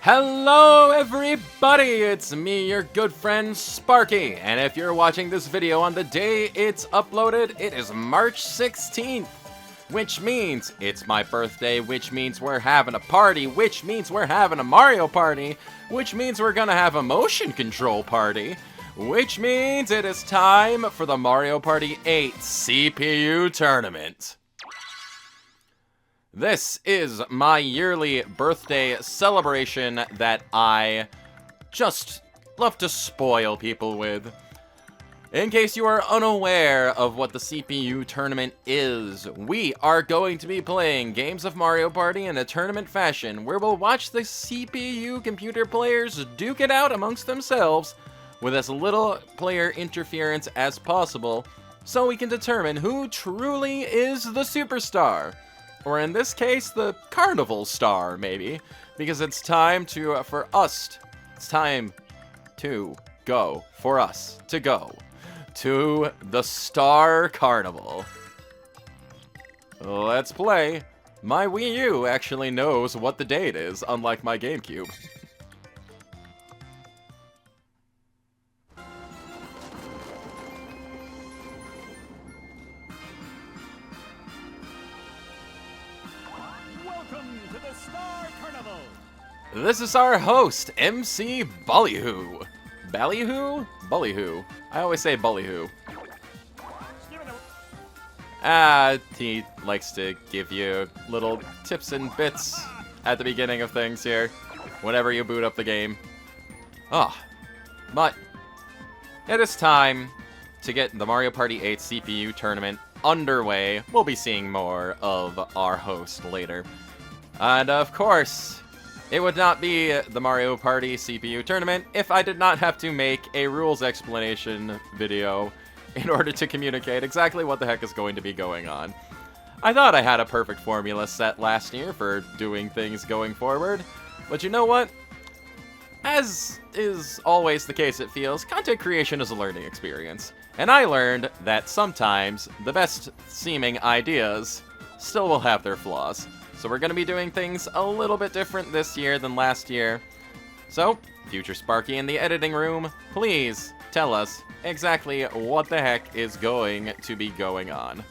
Hello everybody, it's me, your good friend Sparky, and if you're watching this video on the day it's uploaded, it is March 16th, which means it's my birthday, which means we're having a party, which means we're having a Mario party, which means we're gonna have a motion control party, which means it is time for the Mario Party 8 CPU tournament. This is my yearly birthday celebration that I just love to spoil people with. In case you are unaware of what the CPU tournament is, we are going to be playing games of Mario Party in a tournament fashion where we'll watch the CPU computer players duke it out amongst themselves with as little player interference as possible so we can determine who truly is the superstar. Or in this case, the carnival star, maybe, because it's time to go to the Star Carnival. Let's play. My Wii U actually knows what the date is, unlike my GameCube. This is our host, MC Ballyhoo. Ballyhoo? Ballyhoo. I always say Ballyhoo. He likes to give you little tips and bits at the beginning of things here, whenever you boot up the game. But it is time to get the Mario Party 8 CPU tournament underway. We'll be seeing more of our host later. And of course, it would not be the Mario Party CPU tournament if I did not have to make a rules explanation video in order to communicate exactly what the heck is going to be going on. I thought I had a perfect formula set last year for doing things going forward, but you know what? As is always the case, it feels, content creation is a learning experience. And I learned that sometimes the best seeming ideas still will have their flaws. So we're going to be doing things a little bit different this year than last year. So, future Sparky in the editing room, please tell us exactly what the heck is going to be going on.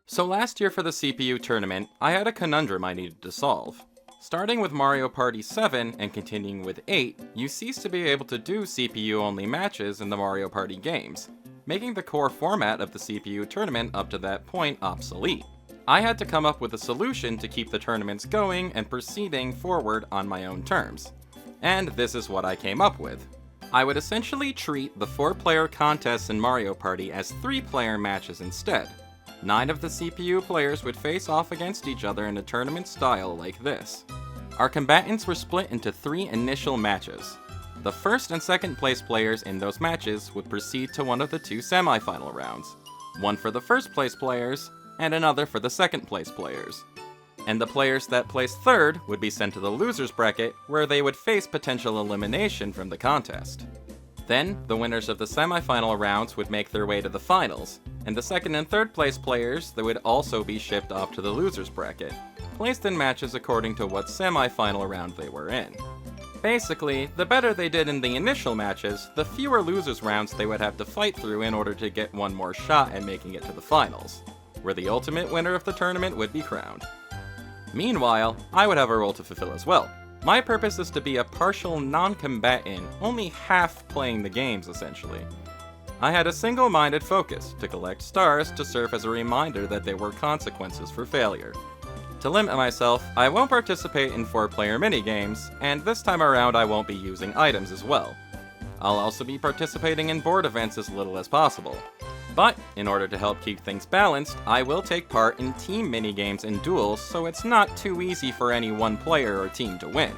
So last year for the CPU tournament, I had a conundrum I needed to solve. Starting with Mario Party 7 and continuing with 8, you cease to be able to do CPU-only matches in the Mario Party games, making the core format of the CPU tournament up to that point obsolete. I had to come up with a solution to keep the tournaments going and proceeding forward on my own terms. And this is what I came up with. I would essentially treat the 4-player contests in Mario Party as 3-player matches instead. 9 of the CPU players would face off against each other in a tournament style like this. Our combatants were split into 3 initial matches. The first and second place players in those matches would proceed to one of the 2 semi-final rounds. One for the first place players, and another for the second place players. And the players that placed third would be sent to the losers bracket, where they would face potential elimination from the contest. Then, the winners of the semi-final rounds would make their way to the finals, and the second and third place players that would also be shipped off to the losers bracket, placed in matches according to what semi-final round they were in. Basically, the better they did in the initial matches, the fewer losers rounds they would have to fight through in order to get one more shot at making it to the finals, where the ultimate winner of the tournament would be crowned. Meanwhile, I would have a role to fulfill as well. My purpose is to be a partial non-combatant, only half playing the games essentially. I had a single-minded focus, to collect stars to serve as a reminder that there were consequences for failure. To limit myself, I won't participate in 4-player minigames, and this time around I won't be using items as well. I'll also be participating in board events as little as possible. But, in order to help keep things balanced, I will take part in team minigames and duels so it's not too easy for any one player or team to win.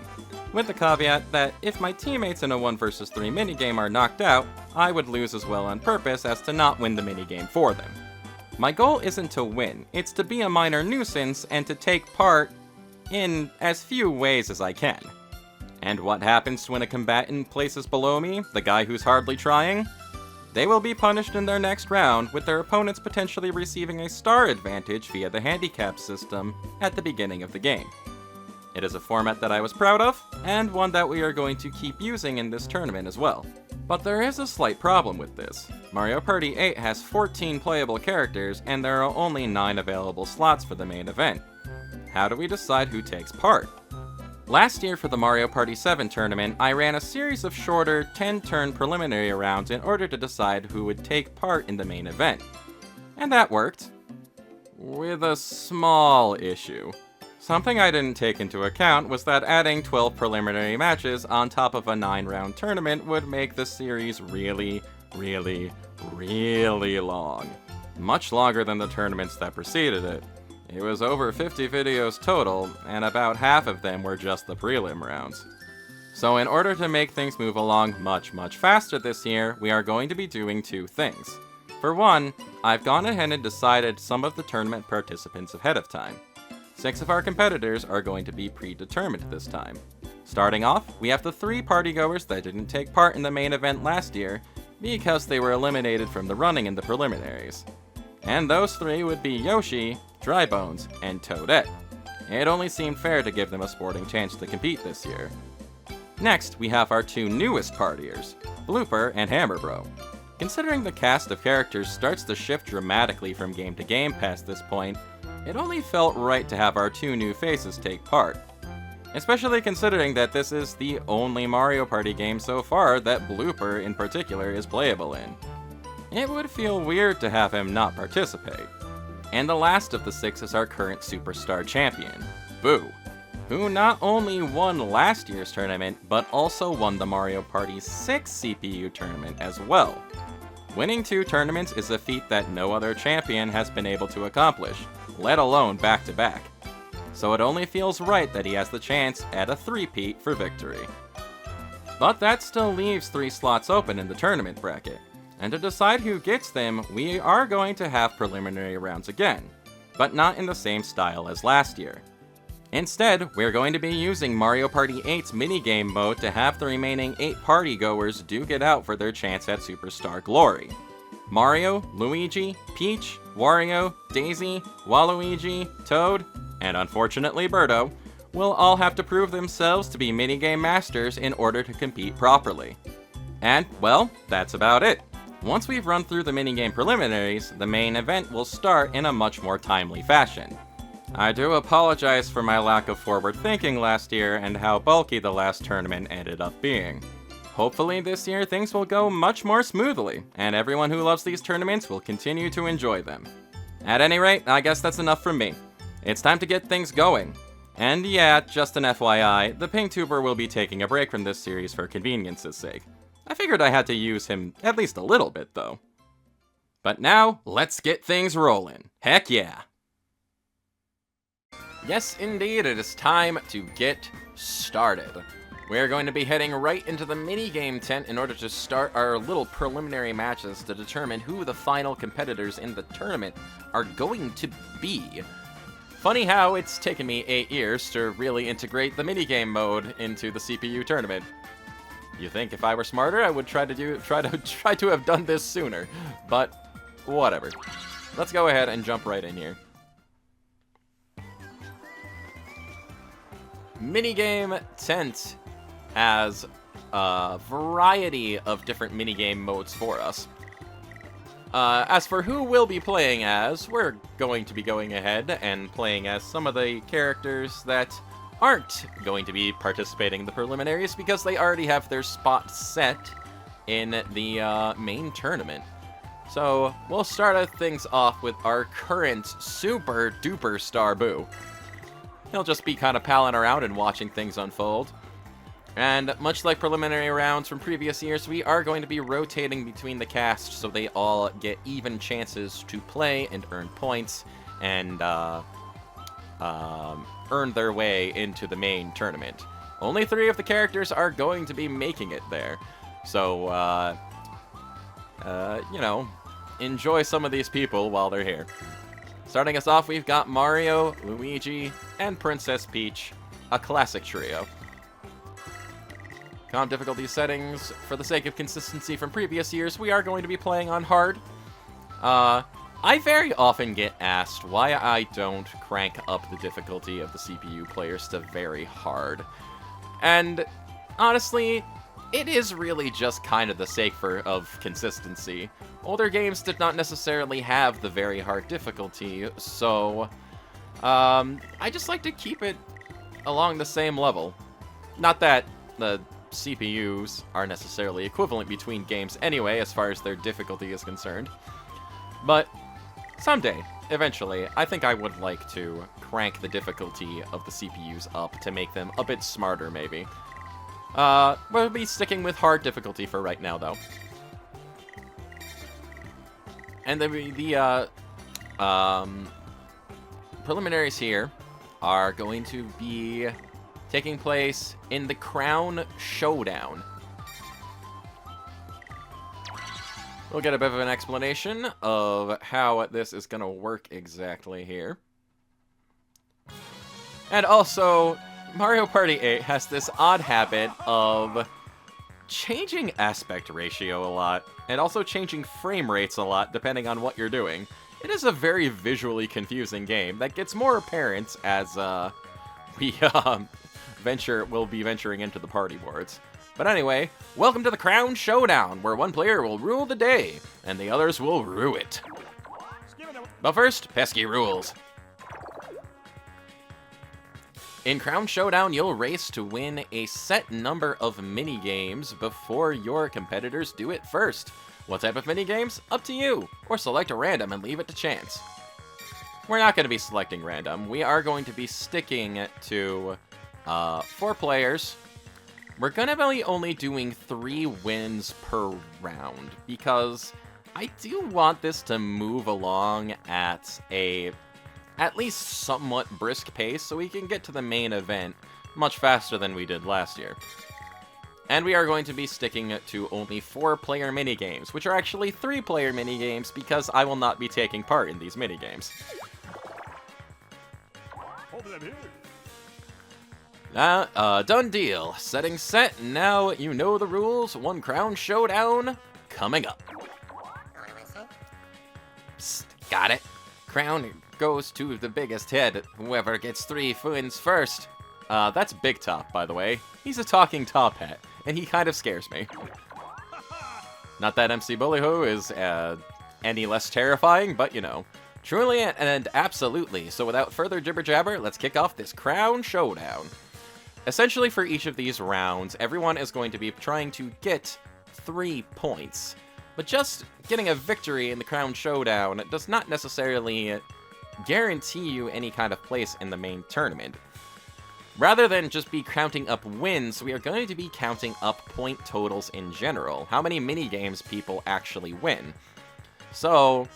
With the caveat that if my teammates in a 1 vs 3 minigame are knocked out, I would lose as well on purpose as to not win the minigame for them. My goal isn't to win, it's to be a minor nuisance and to take part in as few ways as I can. And what happens when a combatant places below me, the guy who's hardly trying? They will be punished in their next round, with their opponents potentially receiving a star advantage via the handicap system at the beginning of the game. It is a format that I was proud of, and one that we are going to keep using in this tournament as well. But there is a slight problem with this. Mario Party 8 has 14 playable characters, and there are only 9 available slots for the main event. How do we decide who takes part? Last year for the Mario Party 7 tournament, I ran a series of shorter 10-turn preliminary rounds in order to decide who would take part in the main event. And that worked. With a small issue. Something I didn't take into account was that adding 12 preliminary matches on top of a 9-round tournament would make the series really long. Much longer than the tournaments that preceded it. It was over 50 videos total, and about half of them were just the prelim rounds. So in order to make things move along much faster this year, we are going to be doing 2 things. For one, I've gone ahead and decided some of the tournament participants ahead of time. 6 of our competitors are going to be predetermined this time. Starting off, we have the 3 partygoers that didn't take part in the main event last year because they were eliminated from the running in the preliminaries. And those 3 would be Yoshi, Drybones, and Toadette. It only seemed fair to give them a sporting chance to compete this year. Next, we have our 2 newest partiers, Blooper and Hammerbro. Considering the cast of characters starts to shift dramatically from game to game past this point, it only felt right to have our 2 new faces take part. Especially considering that this is the only Mario Party game so far that Blooper in particular is playable in. It would feel weird to have him not participate. And the last of the 6 is our current Superstar champion, Boo, who not only won last year's tournament, but also won the Mario Party 6 CPU tournament as well. Winning 2 tournaments is a feat that no other champion has been able to accomplish, let alone back-to-back. So it only feels right that he has the chance at a 3-peat for victory. But that still leaves 3 slots open in the tournament bracket. And to decide who gets them, we are going to have preliminary rounds again, but not in the same style as last year. Instead, we're going to be using Mario Party 8's minigame mode to have the remaining 8 partygoers duke it out for their chance at Superstar glory. Mario, Luigi, Peach, Wario, Daisy, Waluigi, Toad, and unfortunately Birdo, will all have to prove themselves to be minigame masters in order to compete properly. And, well, that's about it. Once we've run through the minigame preliminaries, the main event will start in a much more timely fashion. I do apologize for my lack of forward thinking last year and how bulky the last tournament ended up being. Hopefully this year things will go much more smoothly, and everyone who loves these tournaments will continue to enjoy them. At any rate, I guess that's enough from me. It's time to get things going. And yeah, just an FYI, the PingTuber will be taking a break from this series for convenience's sake. I figured I had to use him at least a little bit, though. But now, let's get things rolling. Heck yeah! Yes, indeed, it is time to get started. We're going to be heading right into the minigame tent in order to start our little preliminary matches to determine who the final competitors in the tournament are going to be. Funny how it's taken me 8 years to really integrate the minigame mode into the CPU tournament. You think if I were smarter, I would try to have done this sooner, but whatever. Let's go ahead and jump right in here. Minigame tent has a variety of different minigame modes for us. As for who we'll be playing as, we're going to be going ahead and playing as some of the characters that aren't going to be participating in the preliminaries because they already have their spot set in the main tournament. So we'll start things off with our current super duper star Boo. He'll just be kind of palling around and watching things unfold. And much like preliminary rounds from previous years, we are going to be rotating between the cast so they all get even chances to play and earn points and earn their way into the main tournament. Only 3 of the characters are going to be making it there. So, you know, enjoy some of these people while they're here. Starting us off, we've got Mario, Luigi, and Princess Peach, a classic trio. Comp difficulty settings, for the sake of consistency from previous years, we are going to be playing on hard. I very often get asked why I don't crank up the difficulty of the CPU players to very hard. And honestly, it is really just kind of the sake of consistency. Older games did not necessarily have the very hard difficulty, so I just like to keep it along the same level. Not that the CPUs are necessarily equivalent between games anyway, as far as their difficulty is concerned. But someday, eventually, I think I would like to crank the difficulty of the CPUs up to make them a bit smarter, maybe. We'll be sticking with hard difficulty for right now, though. And the preliminaries here are going to be taking place in the Crown Showdown. We'll get a bit of an explanation of how this is going to work exactly here. And also, Mario Party 8 has this odd habit of changing aspect ratio a lot, and also changing frame rates a lot depending on what you're doing. It is a very visually confusing game that gets more apparent as we'll be venturing into the party boards. But anyway, welcome to the Crown Showdown, where one player will rule the day, and the others will rue it. But first, pesky rules. In Crown Showdown, you'll race to win a set number of mini-games before your competitors do it first. What type of mini-games? Up to you, or select a random and leave it to chance. We're not going to be selecting random. We are going to be sticking to 4 players. We're going to be only doing 3 wins per round, because I do want this to move along at least somewhat brisk pace, so we can get to the main event much faster than we did last year. And we are going to be sticking to only 4-player minigames, which are actually 3-player minigames, because I will not be taking part in these minigames. Done deal. Setting set, now you know the rules. One Crown Showdown coming up. Psst, got it. Crown goes to the biggest head. Whoever gets 3 wins first. That's Big Top, by the way. He's a talking top hat, and he kind of scares me. Not that MC Ballyhoo is any less terrifying, but you know. Truly and absolutely. So without further jibber-jabber, let's kick off this Crown Showdown. Essentially, for each of these rounds, everyone is going to be trying to get 3 points. But just getting a victory in the Crown Showdown does not necessarily guarantee you any kind of place in the main tournament. Rather than just be counting up wins, we are going to be counting up point totals in general. How many minigames people actually win. So,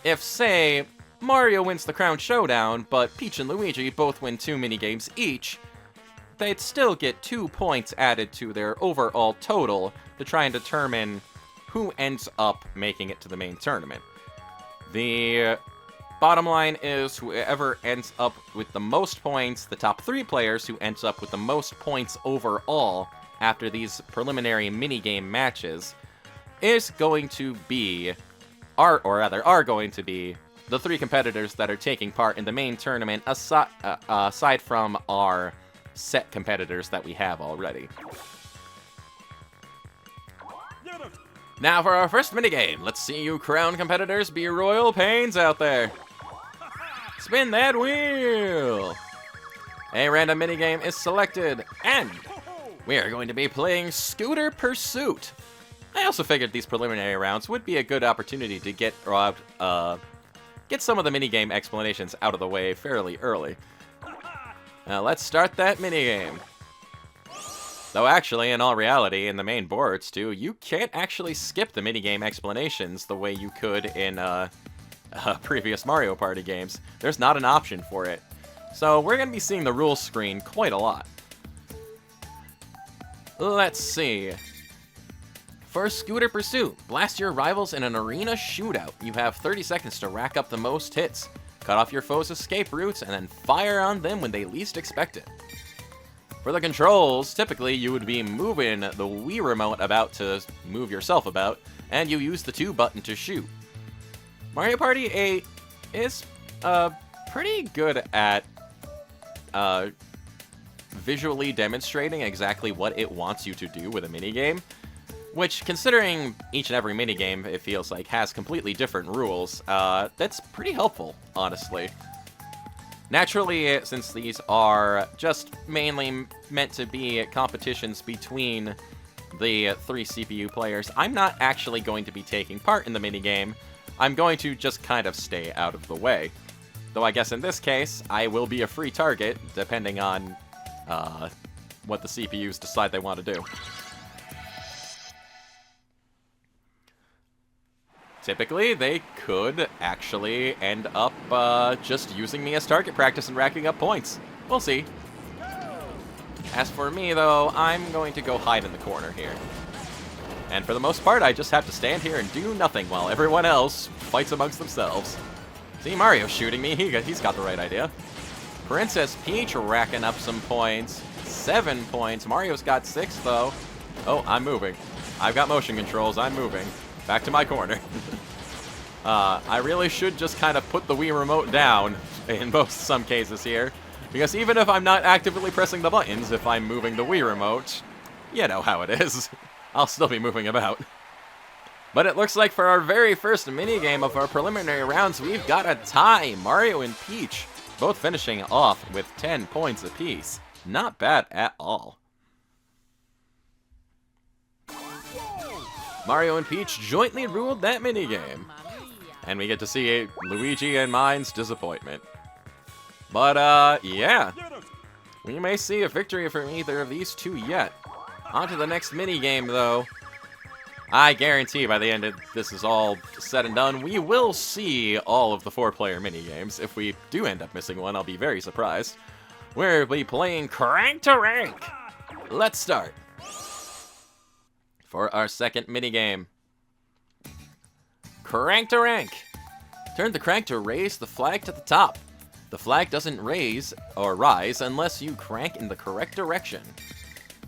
if, say, Mario wins the Crown Showdown, but Peach and Luigi both win 2 minigames each, they'd still get 2 points added to their overall total to try and determine who ends up making it to the main tournament. The bottom line is whoever ends up with the most points, the top 3 players who ends up with the most points overall after these preliminary minigame matches, is going to be, are going to be, the 3 competitors that are taking part in the main tournament, aside from our set competitors that we have already. Now for our first minigame, let's see you Crown competitors be royal pains out there. Spin that wheel! A random minigame is selected, and we are going to be playing Scooter Pursuit. I also figured these preliminary rounds would be a good opportunity to get some of the minigame explanations out of the way fairly early. Now let's start that minigame. Though actually, in all reality, in the main boards too, you can't actually skip the minigame explanations the way you could in previous Mario Party games. There's not an option for it. So we're going to be seeing the rules screen quite a lot. Let's see. For Scooter Pursuit, blast your rivals in an arena shootout. You have 30 seconds to rack up the most hits. Cut off your foes' escape routes and then fire on them when they least expect it. For the controls, typically you would be moving the Wii Remote about to move yourself about, and you use the 2 button to shoot. Mario Party 8 is pretty good at visually demonstrating exactly what it wants you to do with a minigame, which, considering each and every minigame, it feels like has completely different rules, that's pretty helpful, honestly. Naturally, since these are just mainly meant to be competitions between the 3 CPU players, I'm not actually going to be taking part in the minigame. I'm going to just kind of stay out of the way. Though I guess in this case, I will be a free target, depending on what the CPUs decide they want to do. Typically, they could actually end up just using me as target practice and racking up points. We'll see. As for me, though, I'm going to go hide in the corner here. And for the most part, I just have to stand here and do nothing while everyone else fights amongst themselves. See, Mario's shooting me. He's got the right idea. Princess Peach racking up some points. 7 points. Mario's got 6, though. Oh, I'm moving. I've got motion controls. I'm moving. Back to my corner. I really should just kind of put the Wii Remote down in some cases here. Because even if I'm not actively pressing the buttons, if I'm moving the Wii Remote, you know how it is. I'll still be moving about. But it looks like for our very first minigame of our preliminary rounds, we've got a tie. Mario and Peach both finishing off with 10 points apiece. Not bad at all. Mario and Peach jointly ruled that minigame. And we get to see Luigi and mine's disappointment. But, yeah. We may see a victory from either of these two yet. On to the next minigame, though. I guarantee by the end of this is all said and done, we will see all of the 4-player minigames. If we do end up missing one, I'll be very surprised. We'll be playing Crank to Rank. Let's start. For our second minigame. Crank to Rank. Turn the crank to raise the flag to the top. The flag doesn't raise or rise unless you crank in the correct direction.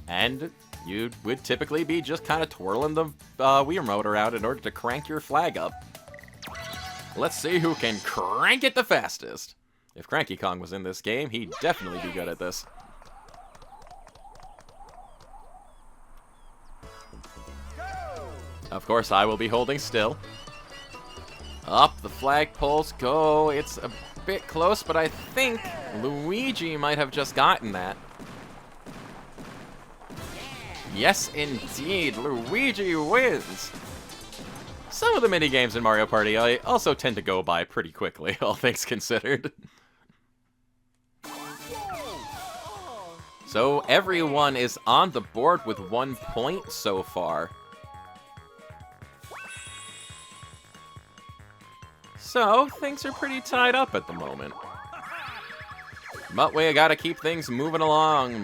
And you would typically be just kind of twirling the Wii Remote around in order to crank your flag up. Let's see who can crank it the fastest. If Cranky Kong was in this game, he'd definitely be good at this. Of course, I will be holding still. Up the flagpoles go. It's a bit close, but I think Luigi might have just gotten that. Yes, indeed, Luigi wins! Some of the minigames in Mario Party I also tend to go by pretty quickly, all things considered. So everyone is on the board with 1 point so far. So, things are pretty tied up at the moment. But we gotta keep things moving along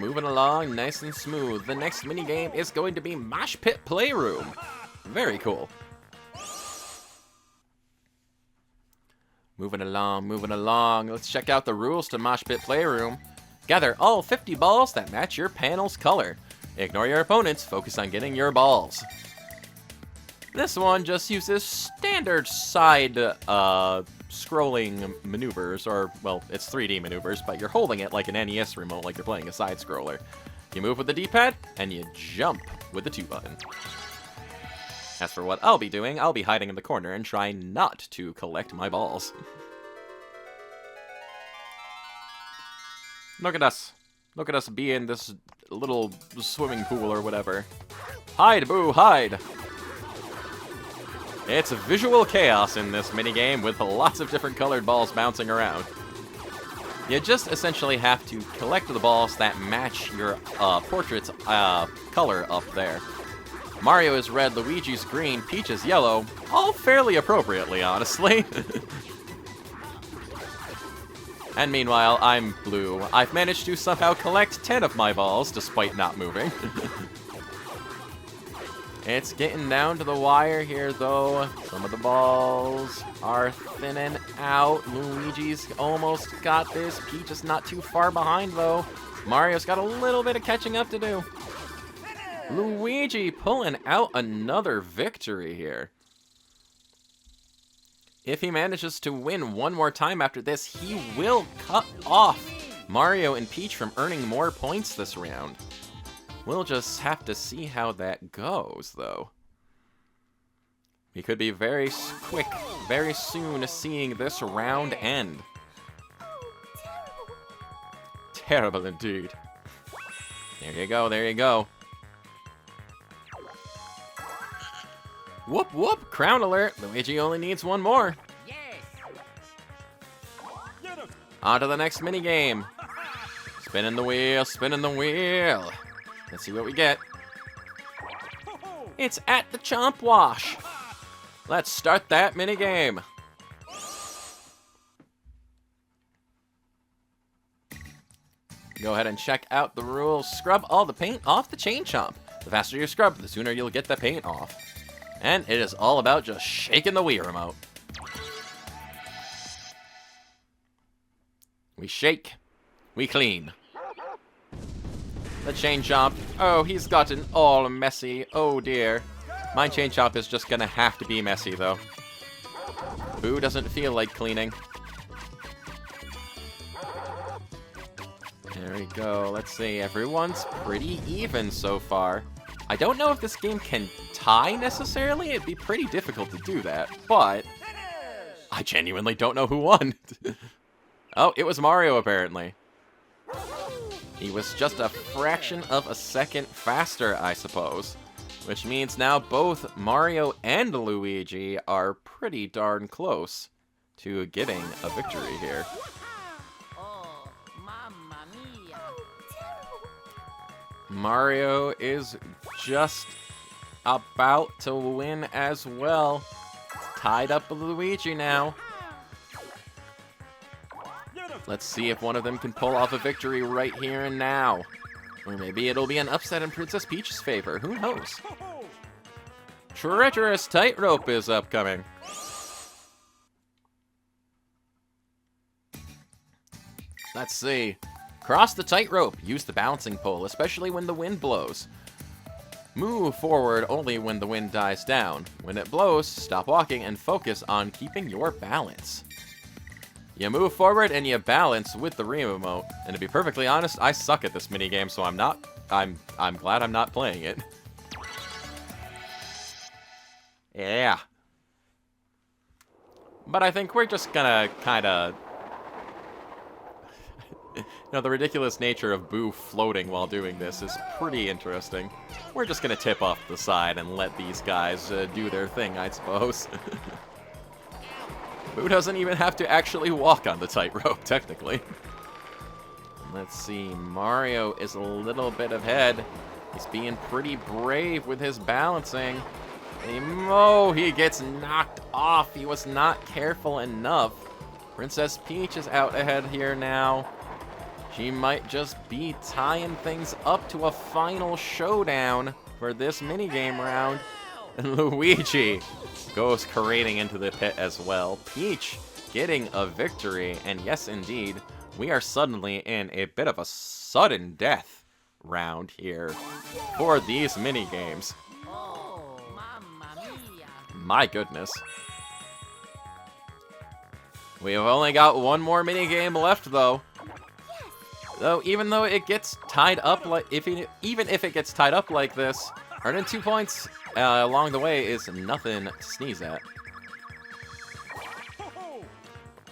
nice and smooth. The next minigame is going to be Mosh Pit Playroom. Very cool. Moving along. Let's check out the rules to Mosh Pit Playroom. Gather all 50 balls that match your panel's color. Ignore your opponents, focus on getting your balls. This one just uses standard side scrolling maneuvers, or, well, it's 3D maneuvers, but you're holding it like an NES remote, like you're playing a side scroller. You move with the D-pad, and you jump with the 2 button. As for what I'll be doing, I'll be hiding in the corner and trying not to collect my balls. Look at us. Look at us be in this little swimming pool or whatever. Hide, boo, hide! It's visual chaos in this minigame with lots of different colored balls bouncing around. You just essentially have to collect the balls that match your portrait's color up there. Mario is red, Luigi's green, Peach is yellow, all fairly appropriately, honestly. And meanwhile, I'm blue. I've managed to somehow collect 10 of my balls despite not moving. It's getting down to the wire here, though. Some of the balls are thinning out. Luigi's almost got this. Peach is not too far behind, though. Mario's got a little bit of catching up to do. Luigi pulling out another victory here. If he manages to win one more time after this, he will cut off Mario and Peach from earning more points this round. We'll just have to see how that goes, though. We could be very quick, very soon seeing this round end. Terrible indeed. There you go, there you go. Whoop whoop, crown alert. Luigi only needs one more. On to the next minigame. Spinning the wheel, spinning the wheel. Let's see what we get. It's at the Chomp Wash. Let's start that minigame. Go ahead and check out the rules. Scrub all the paint off the Chain Chomp. The faster you scrub, the sooner you'll get the paint off. And it is all about just shaking the Wii Remote. We shake, we clean. The Chain Chomp, oh, he's gotten all messy, oh dear. My Chain Chomp is just gonna have to be messy, though. Boo doesn't feel like cleaning. There we go, let's see, everyone's pretty even so far. I don't know if this game can tie, necessarily. It'd be pretty difficult to do that, but I genuinely don't know who won. Oh, it was Mario, apparently. He was just a fraction of a second faster, I suppose. Which means now both Mario and Luigi are pretty darn close to getting a victory here. Mario is just about to win as well. Tied up with Luigi now. Let's see if one of them can pull off a victory right here and now. Or maybe it'll be an upset in Princess Peach's favor. Who knows? Treacherous tightrope is upcoming. Let's see. Cross the tightrope. Use the balancing pole, especially when the wind blows. Move forward only when the wind dies down. When it blows, stop walking and focus on keeping your balance. You move forward and you balance with the Wii Remote. And to be perfectly honest, I suck at this minigame, so I'm glad I'm not playing it. Yeah. But I think we're just gonna kinda... You know, the ridiculous nature of Boo floating while doing this is pretty interesting. We're just gonna tip off the side and let these guys do their thing, I suppose. Boo doesn't even have to actually walk on the tightrope, technically. Let's see, Mario is a little bit ahead. He's being pretty brave with his balancing. Oh, he gets knocked off. He was not careful enough. Princess Peach is out ahead here now. She might just be tying things up to a final showdown for this minigame round. And Luigi goes careening into the pit as well. Peach getting a victory. And yes, indeed, we are suddenly in a bit of a sudden death round here for these minigames. My goodness. We have only got one more minigame left, though. Though, even though it gets tied up like, even if it gets tied up like this, earning 2 points along the way is nothing to sneeze at.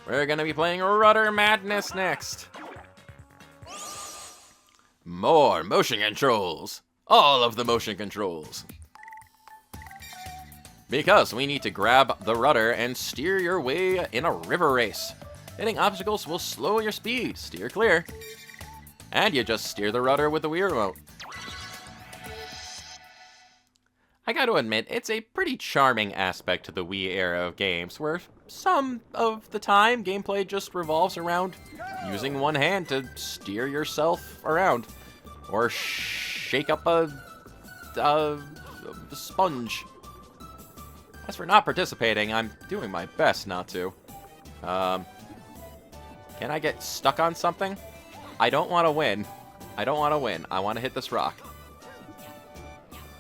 We're gonna be playing Rudder Madness next. More motion controls. All of the motion controls. Because we need to grab the rudder and steer your way in a river race. Hitting obstacles will slow your speed. Steer clear. And you just steer the rudder with the Wii Remote. I gotta admit, it's a pretty charming aspect to the Wii era of games, where some of the time, gameplay just revolves around using one hand to steer yourself around. Or shake up a sponge. As for not participating, I'm doing my best not to. Can I get stuck on something? I don't want to win. I don't want to win. I want to hit this rock.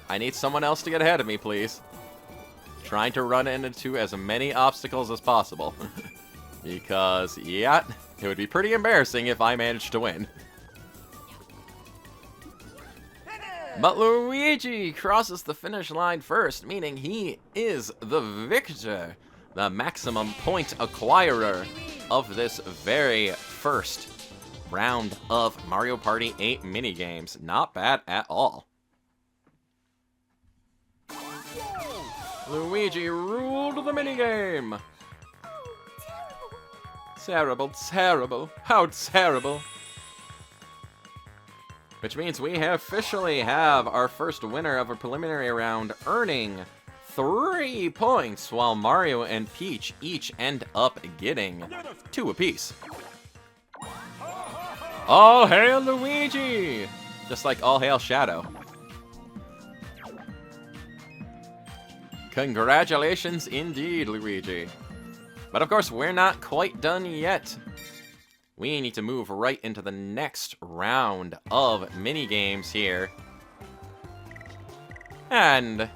I need someone else to get ahead of me, please. Trying to run into as many obstacles as possible. Because, yeah, it would be pretty embarrassing if I managed to win. But Luigi crosses the finish line first, meaning he is the victor, the maximum point acquirer of this very first round of Mario Party 8 minigames. Not bad at all. Luigi ruled the minigame. Terrible, terrible, how terrible. Which means we officially have our first winner of a preliminary round, earning 3 points, while Mario and Peach each end up getting 2 apiece. All hail Luigi! Just like all hail Shadow. Congratulations indeed, Luigi. But of course, we're not quite done yet. We need to move right into the next round of mini-games here. And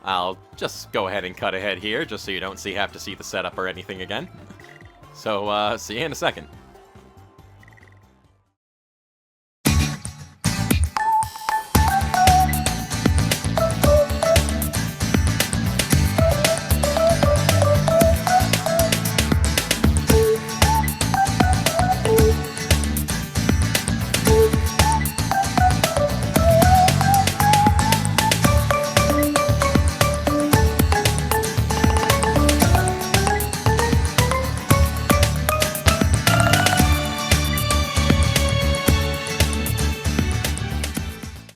I'll just go ahead and cut ahead here, just so you don't have to see the setup or anything again. So, see you in a second.